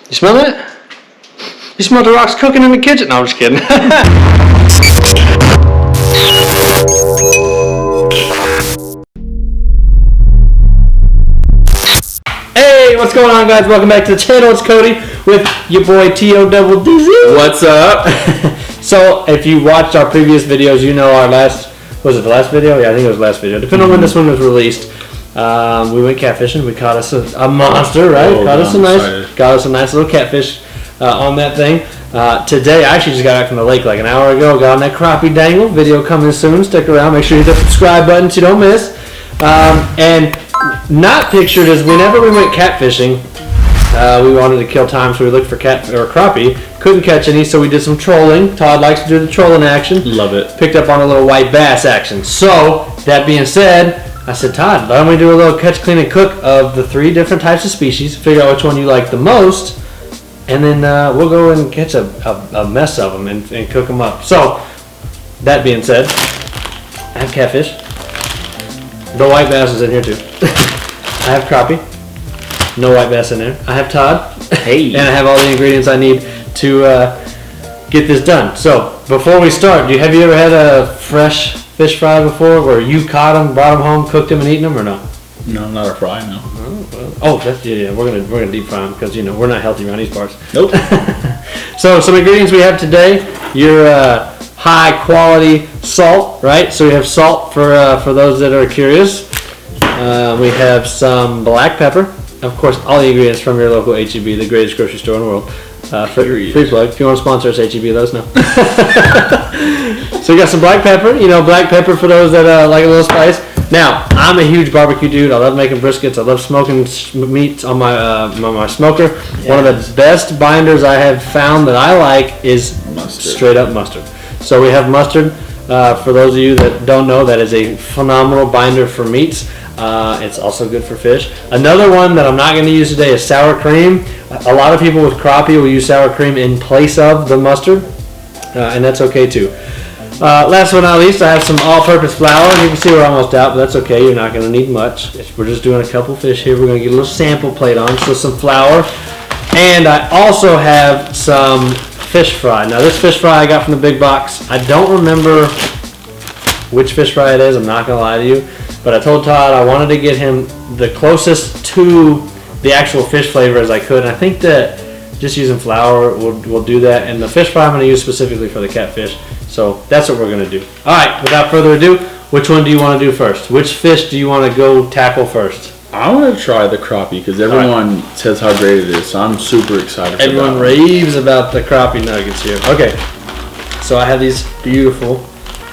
You smell that? You smell the rocks cooking in the kitchen? No, I'm just kidding. Hey, what's going on, guys? Welcome back to the channel. It's Cody with your boy T.O.Double-D-Z. What's up? So, if you watched our previous videos, you know our last... Was it the last video? Yeah, I think it was the last video. Depending on when this one was released. We went catfishing. We caught us a monster, right? Oh, got us a nice little catfish on that thing. Today, I actually just got back from the lake like an hour ago. Got on that crappie dangle. Video coming soon. Stick around. Make sure you hit the subscribe button so you don't miss. And not pictured is whenever we went catfishing, we wanted to kill time, so we looked for crappie. Couldn't catch any, so we did some trolling. Todd likes to do the trolling action. Love it. Picked up on a little white bass action. So, that being said, I said, Todd, why don't we do a little catch, clean, and cook of the 3 different types of species, figure out which one you like the most, and then we'll go and catch a mess of them and cook them up. So, that being said, I have catfish. The white bass is in here too. I have crappie. No white bass in there. I have Todd. Hey. And I have all the ingredients I need to get this done. So, before we start, have you ever had a fresh fish fry before where you caught them, brought them home, cooked them, and eaten them, or no? No, not a fry, no. Oh, that's, yeah, we're gonna deep fry them because, you know, we're not healthy around these parts. Nope. So, some ingredients we have today. Your high quality salt, right? So we have salt for those that are curious. We have some black pepper. Of course, all the ingredients from your local H-E-B, the greatest grocery store in the world. Free plug. If you want to sponsor us, H-E-B, let us know. So we got some black pepper. You know, black pepper for those that like a little spice. Now, I'm a huge barbecue dude. I love making briskets. I love smoking meats on my smoker. Yes. One of the best binders I have found that I like is mustard. Straight up mustard. So we have mustard. For those of you that don't know, that is a phenomenal binder for meats. It's also good for fish. Another one that I'm not going to use today is sour cream. A lot of people with crappie will use sour cream in place of the mustard, and that's okay too. Last but not least, I have some all-purpose flour. You can see we're almost out, but that's okay. You're not going to need much. We're just doing a couple fish here. We're going to get a little sample plate on, so some flour. And I also have some fish fry. Now, this fish fry I got from the big box. I don't remember which fish fry it is. I'm not going to lie to you. But I told Todd I wanted to get him the closest to the actual fish flavor as I could. And I think that just using flour will do that. And the fish fry I'm going to use specifically for the catfish. So that's what we're going to do. All right, without further ado, which one do you want to do first? Which fish do you want to go tackle first? I want to try the crappie because everyone says how great it is. So I'm super excited for Everyone that. raves about the crappie nuggets here. Okay, so I have these beautiful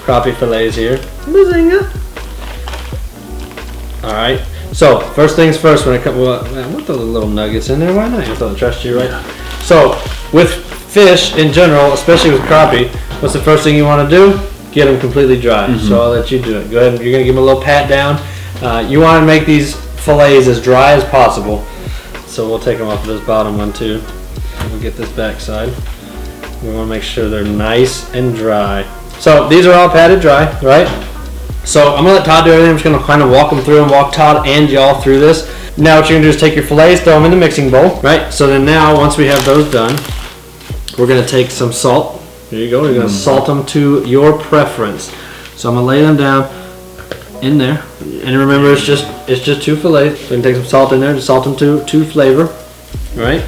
crappie fillets here. Bazinga. All right. So first things first, when it comes, well, man, we'll throw the little nuggets in there. Why not? You'll throw the trust you, right? Yeah. So with fish in general, especially with crappie, what's the first thing you want to do? Get them completely dry. Mm-hmm. So I'll let you do it. Go ahead. You're gonna give them a little pat down. You want to make these fillets as dry as possible. So we'll take them off of this bottom one too. We'll get this back side. We want to make sure they're nice and dry. So these are all patted dry, right? So I'm going to let Todd do everything. I'm just going to kind of walk them through and walk Todd and y'all through this. Now what you're going to do is take your fillets, throw them in the mixing bowl, right? So then now, once we have those done, we're going to take some salt. There you go. We're going to salt them to your preference. So I'm going to lay them down in there. And remember, it's just 2 fillets. So you can take some salt in there to salt them to flavor, right?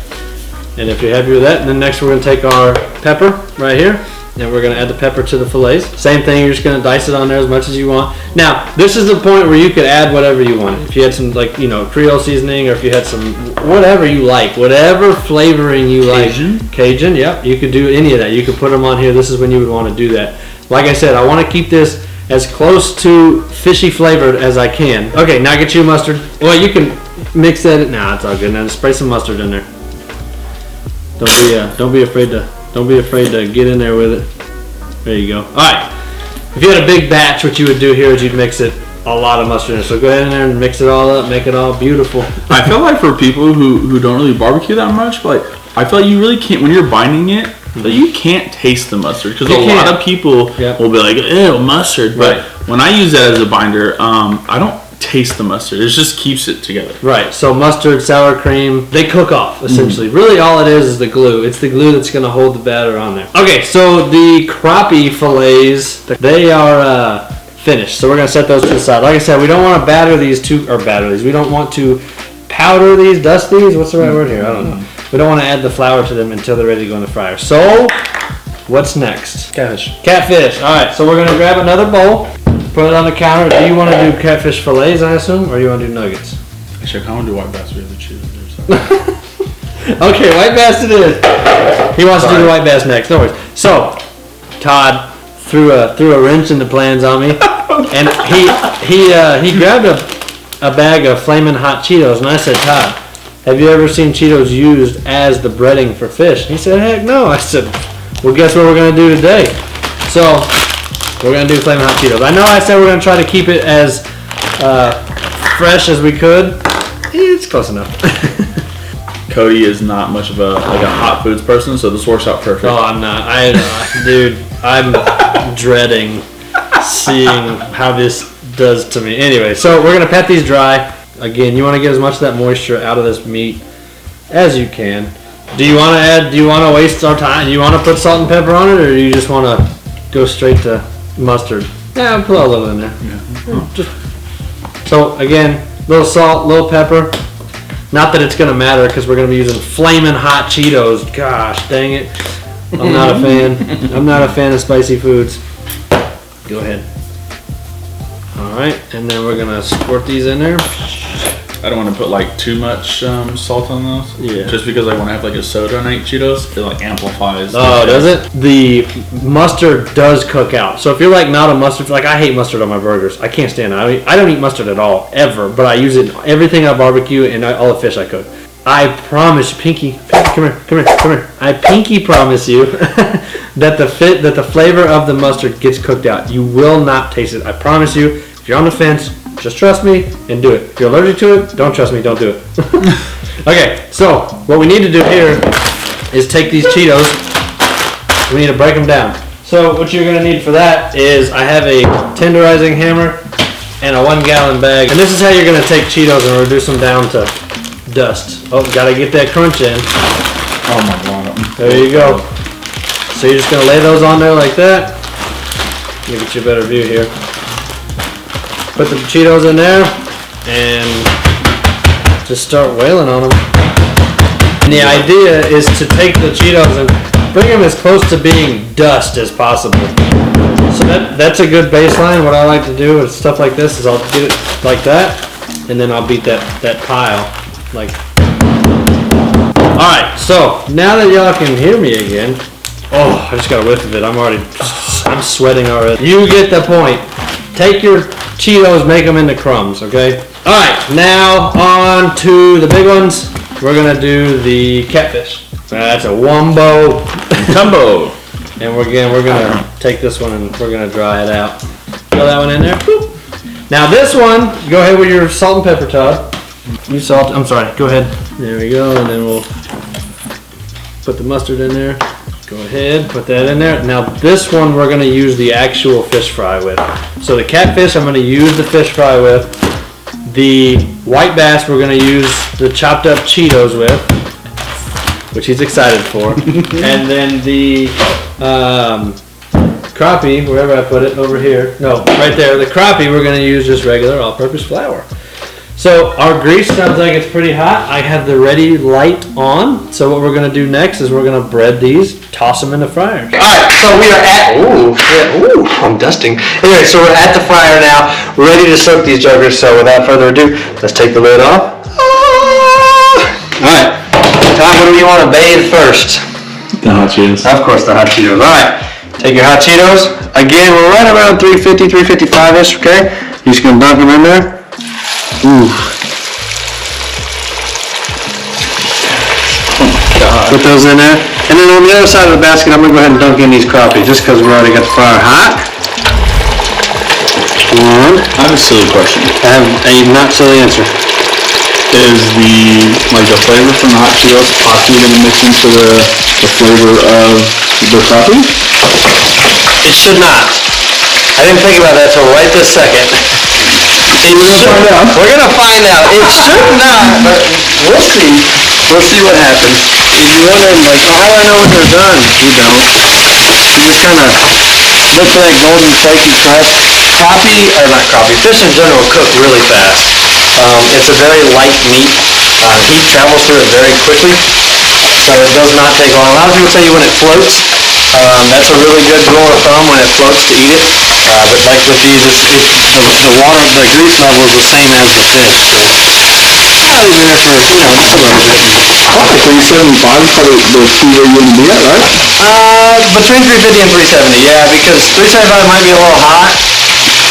And if you're happy with that, then next we're going to take our pepper right here. And we're going to add the pepper to the fillets. Same thing, you're just going to dice it on there as much as you want. Now, this is the point where you could add whatever you want. If you had some, like, you know, Creole seasoning, or if you had some, whatever you like, whatever flavoring you like. Cajun, yep. You could do any of that. You could put them on here. This is when you would want to do that. Like I said, I want to keep this as close to fishy flavored as I can. Okay, now get you mustard. Well, you can mix that. Nah, it's all good. Now spray some mustard in there. Don't be afraid to get in there with it. There you go. All right. If you had a big batch, what you would do here is you'd mix it a lot of mustard in. So go ahead in there and mix it all up, make it all beautiful. I feel like for people who don't really barbecue that much, but I feel like you really can't, when you're binding it, that you can't taste the mustard because a lot of people will be like, ew, mustard. But when I use that as a binder, I don't taste the mustard. It just keeps it together. Right. So mustard, sour cream, they cook off essentially. Really, all it is the glue. It's the glue that's going to hold the batter on there. Okay. So the crappie fillets, they are finished. So we're going to set those to the side. Like I said, we don't want to batter these. We don't want to powder these, dust these. What's the right word here? I don't know. We don't want to add the flour to them until they're ready to go in the fryer. So what's next? Catfish. Catfish. All right. So we're going to grab another bowl. Put it on the counter. Do you want to do catfish fillets, I assume, or you want to do nuggets? Actually, I want to do white bass. We have to choose. Okay, white bass it is. He wants to do the white bass next. No worries. So, Todd threw a wrench in the plans on me, and he grabbed a bag of Flamin' Hot Cheetos, and I said, Todd, have you ever seen Cheetos used as the breading for fish? And he said, heck no. I said, well, guess what we're gonna do today? So. We're going to do Flamin' Hot Cheetos. I know I said we're going to try to keep it as fresh as we could. It's close enough. Cody is not much of a hot foods person, so this works out perfect. Oh, I'm not. Dude, I'm dreading seeing how this does to me. Anyway, so we're going to pat these dry. Again, you want to get as much of that moisture out of this meat as you can. Do you want to waste our time? Do you want to put salt and pepper on it, or do you just want to go straight to mustard? Yeah, I'll put a little in there. Yeah. So again, little salt, little pepper. Not that it's gonna matter because we're gonna be using Flamin' Hot Cheetos. Gosh, dang it! I'm not a fan. I'm not a fan of spicy foods. Go ahead. All right, and then we're gonna squirt these in there. I don't want to put like too much salt on those. Yeah. Just because I want to have like a soda and I eat Cheetos, it like amplifies. Oh, does it? The mustard does cook out. So if you're like not a mustard, like I hate mustard on my burgers. I can't stand it. I don't eat mustard at all, ever. But I use it in everything I barbecue and all the fish I cook. I promise, Pinky, come here. I pinky promise you that the flavor of the mustard gets cooked out. You will not taste it. I promise you. If you're on the fence, just trust me and do it. If you're allergic to it, don't trust me, don't do it. Okay, so what we need to do here is take these Cheetos. We need to break them down. So what you're going to need for that is I have a tenderizing hammer and a 1 gallon bag. And this is how you're going to take Cheetos and reduce them down to dust. Oh, got to get that crunch in. Oh my god. There you go. So you're just going to lay those on there like that. Let me get you a better view here. Put the Cheetos in there and just start wailing on them. And the idea is to take the Cheetos and bring them as close to being dust as possible. So that's a good baseline. What I like to do with stuff like this is I'll get it like that, and then I'll beat that pile. Like. Alright, so now that y'all can hear me again, oh, I just got a whiff of it. I'm sweating already. You get the point. Take your Cheetos, make them into crumbs, okay? Alright, now on to the big ones. We're gonna do the catfish. That's a wombo. Tumbo. And we're gonna take this one and we're gonna dry it out. Throw that one in there. Boop. Now this one, go ahead with your salt and pepper, Todd. You salt, I'm sorry, go ahead. There we go, and then we'll put the mustard in there. Go ahead, put that in there. Now this one we're going to use the actual fish fry with. So the catfish I'm going to use the fish fry with. The white bass we're going to use the chopped up Cheetos with, which he's excited for. And then the crappie, wherever I put it, over here. No, right there. The crappie we're going to use just regular all-purpose flour. So our grease sounds like it's pretty hot. I have the ready light on. So what we're going to do next is we're going to bread these, toss them in the fryer. All right, so we are at, I'm dusting. Anyway, so we're at the fryer now, ready to soak these juggers. So without further ado, let's take the lid off. All right, Tom, what do you want to bathe first? The hot Cheetos. Of course, the hot Cheetos. All right, take your hot Cheetos. Again, we're right around 350, 355-ish, okay? You're just going to dunk them in there. Ooh. Put those in there. And then on the other side of the basket, I'm going to go ahead and dunk in these crappie just because we already got the fryer hot. One. I have a silly question. I have a not silly answer. Is the flavor from the hot Cheetos possibly going to mix into the flavor of the crappie? It should not. I didn't think about that till right this second. We're gonna find out. It should not, but we'll see. We'll see what happens. If you're wondering, like, oh, how do I know when they're done? You don't. You just kind of look for that golden flaky crust. Crappie, or not crappie, fish in general cook really fast. It's a very light meat. Heat travels through it very quickly, so it does not take long. A lot of people tell you when it floats. That's a really good rule of thumb when it floats to eat it. But like with these, the water, the grease level is the same as the fish. So I'll leave it there for, Probably 375 is probably the key where you want to be at, right? between 350 and 370, yeah, because 375 might be a little hot,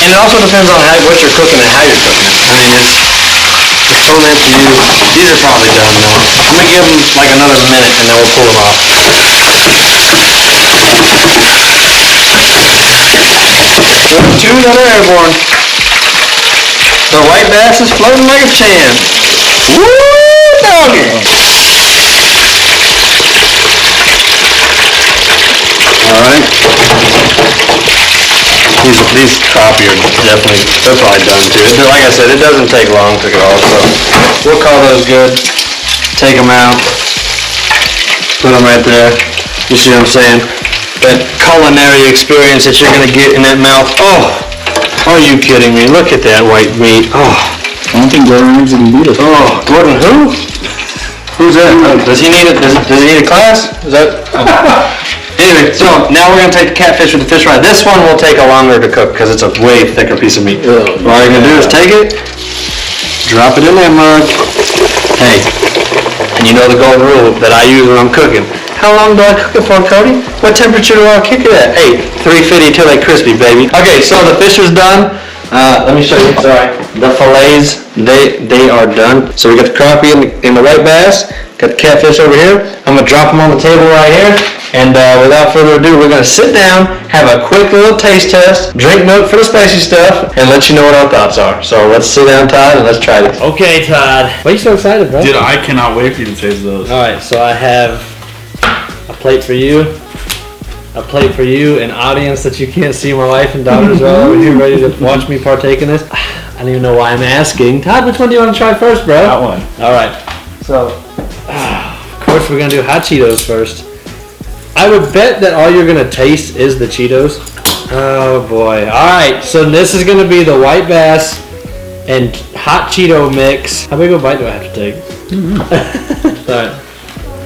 and it also depends on what you're cooking and how you're cooking it. I mean, it's totally up to you. These are probably done though. I'm gonna give them like another minute, and then we'll pull them off. There's two that are airborne. The white bass is floating like a champ. Woo, doggy! Alright. These crappie are definitely, they're probably done too. Like I said, it doesn't take long to cook it all, so we'll call those good. Take them out. Put them right there. You see what I'm saying? That culinary experience that you're gonna get in that mouth. Oh, are you kidding me? Look at that white meat. Oh, I don't think Gordon Ramsay can beat us. oh, Gordon who? Who's that? Does he need a class? Is that? Anyway, so now we're gonna take the catfish with the fish fry. This one will take a longer to cook because it's a way thicker piece of meat. All you're gonna do is take it, drop it in that mug. Hey, and you know the golden rule that I use when I'm cooking. How long do I cook it for, Cody? What temperature do I cook it at? Hey, 350 till they crispy, baby. Okay, so the fish is done. Let me show you. Sorry. The fillets, they are done. So we got the crappie and the white bass. Got the catfish over here. I'm gonna drop them on the table right here. And without further ado, we're gonna sit down, have a quick little taste test, drink note for the spicy stuff, and let you know what our thoughts are. So let's sit down, Todd, and let's try this. Okay, Todd. Why are you so excited, bro? Dude, I cannot wait for you to taste those. All right, so I have a plate for you. A plate for you, an audience that you can't see. My wife and daughters are over here ready to watch me partake in this. I don't even know why I'm asking. Todd, which one do you want to try first, bro? That one. All right. So, of course, we're gonna do hot Cheetos first. I would bet that all you're gonna taste is the Cheetos. Oh boy. All right. So this is gonna be the white bass and hot Cheeto mix. How big of a bite do I have to take? All right.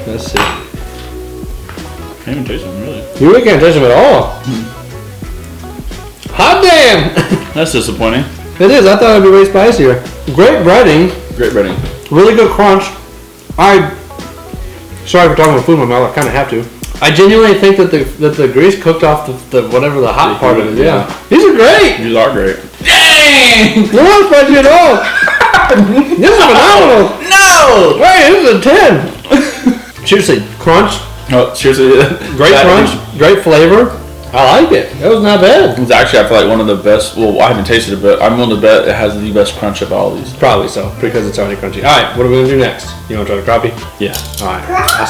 Let's see. I can't even taste them, really. You really can't taste them at all. Hot damn! That's disappointing. It is. I thought it'd be way spicier. Great breading. Great breading. Really good crunch. Sorry for talking about food in my mouth. I kind of have to. I genuinely think that the grease cooked off the whatever the hot part of it. Yeah. These are great. These are great. Dang! They're not spicy at all. This is phenomenal. No! Hey, this is a 10. Seriously, crunch. No, seriously. Great crunch. Great flavor. I like it. That was not bad. It's actually, I feel like one of the best. Well, I haven't tasted it, but I'm willing to bet it has the best crunch of all these. Probably so, because it's already crunchy. All right, what are we gonna do next? You wanna try the crappie? Yeah. All right. I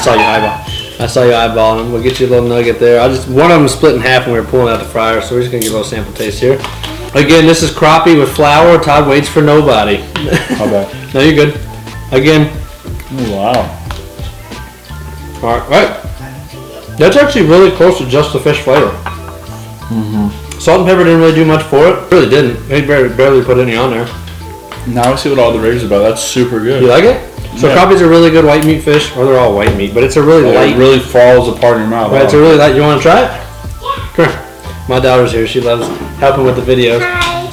saw you eyeballing them. We'll get you a little nugget there. One of them split in half when we were pulling out the fryer, so we're just gonna give a little sample taste here. Again, this is crappie with flour. Todd waits for nobody. How bad? No, you're good. Again. Wow. All right. That's actually really close to just the fish flavor. Salt and pepper didn't really do much for it. Really didn't. They barely put any on there. Now I see what all the rage is about. That's super good. You like it? So crappie's a really good white meat fish, or they're all white meat, but it's a really light. It really falls apart in your mouth. Right, it's a really light. You want to try it? Come here. My daughter's here. She loves helping with the videos.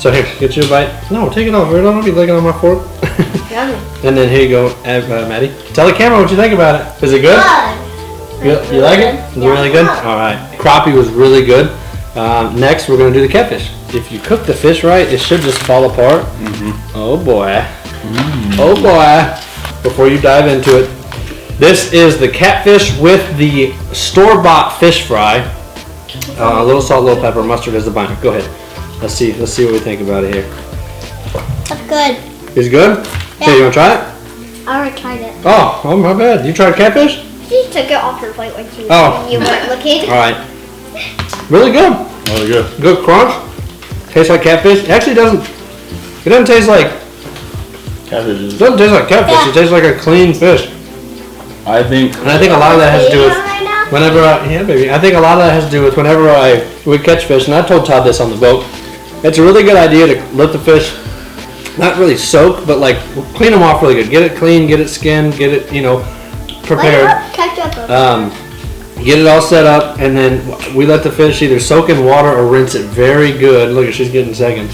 So here, get you a bite. No, take it off. I don't be licking on my fork. And then here you go, Maddie. Tell the camera what you think about it. Is it good? You like it? Is it really good? All right. Crappie was really good. Next, we're going to do the catfish. If you cook the fish right, it should just fall apart. Oh boy. Oh boy. Before you dive into it, this is the catfish with the store-bought fish fry. A little salt, a little pepper, mustard as the binder. Go ahead. Let's see what we think about it here. That's good. Is it good? Yeah. Here, you want to try it? I already tried it. Oh, my bad. You tried catfish? She took it off her plate when Oh. you weren't looking. All right. Really good. Really good. Good crunch. Tastes like catfish. It actually doesn't It doesn't taste like Catfish catfish. Yeah. It tastes like a clean fish. I think. And I think a lot of that has to do with Right now? whenever I think a lot of that has to do with whenever we catch fish, and I told Todd this on the boat. It's a really good idea to let the fish not really soak, but like clean them off really good. Get it clean, get it skinned, get it prepared. Catch up. Get it all set up, and then we let the fish either soak in water or rinse it very good. Look, she's getting second.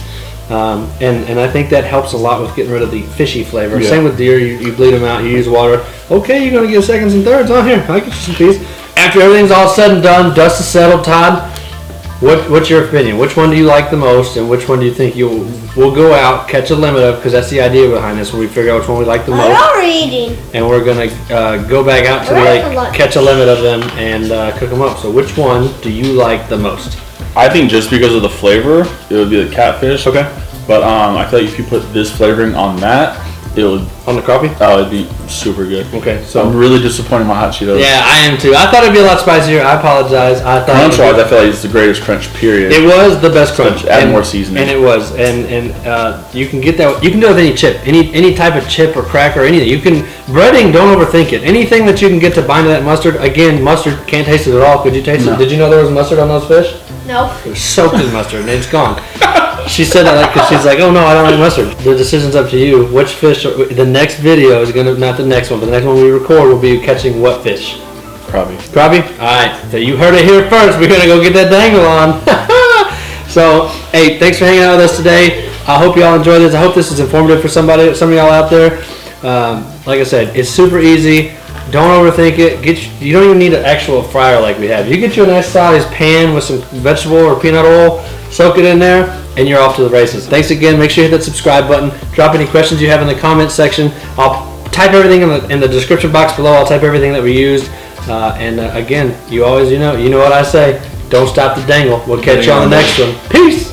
And I think that helps a lot with getting rid of the fishy flavor. Yeah. Same with deer, you bleed them out, you use water. Okay, you're gonna give seconds and thirds. Oh, here, I get you some piece. After everything's all said and done, dust is settled, Todd. What's your opinion? Which one do you like the most, and which one do you think we'll go out, catch a limit of? Because that's the idea behind this, when we figure out which one we like the I'm most, already eating. and we're gonna go back out to the Alright, for lake, lunch. catch a limit of them, and cook them up. So which one do you like the most? I think just because of the flavor, it would be the catfish. Okay. But I feel like if you put this flavoring on that, it would. On the crappie? Oh, it'd be super good. Okay, So I'm so really disappointed in my hot Cheetos. yeah, I am too. I thought it'd be a lot spicier. I apologize. I thought Crunch wise, I feel like it's the greatest crunch. Period. it was the best crunch. Add more seasoning. and it was, and you can get that. You can do it with any chip, any type of chip or cracker, or anything. You can breading. Don't overthink it. Anything that you can get to bind to that mustard. Again, mustard can't taste it at all. Could you taste No. it? Did you know there was mustard on those fish? No. It was soaked in mustard, and it's gone. She said that like, cause she's like, oh no, I don't like mustard. The decision's up to you. Which fish? The next video is gonna, not the next one, but the next one we record will be catching what fish? Probably. Crappie? Alright, so you heard it here first. We're gonna go get that dangle on. So, hey, thanks for hanging out with us today. I hope y'all enjoyed this. I hope this is informative for some of y'all out there. Like I said, it's super easy. Don't overthink it. You don't even need an actual fryer like we have. You get you a nice sized pan with some vegetable or peanut oil, soak it in there, and you're off to the races. Thanks again. Make sure you hit that subscribe button. Drop any questions you have in the comments section. I'll type everything in the description box below. I'll type everything that we used. Again, you know what I say. Don't stop the dangle. We'll catch you on the next one. Peace.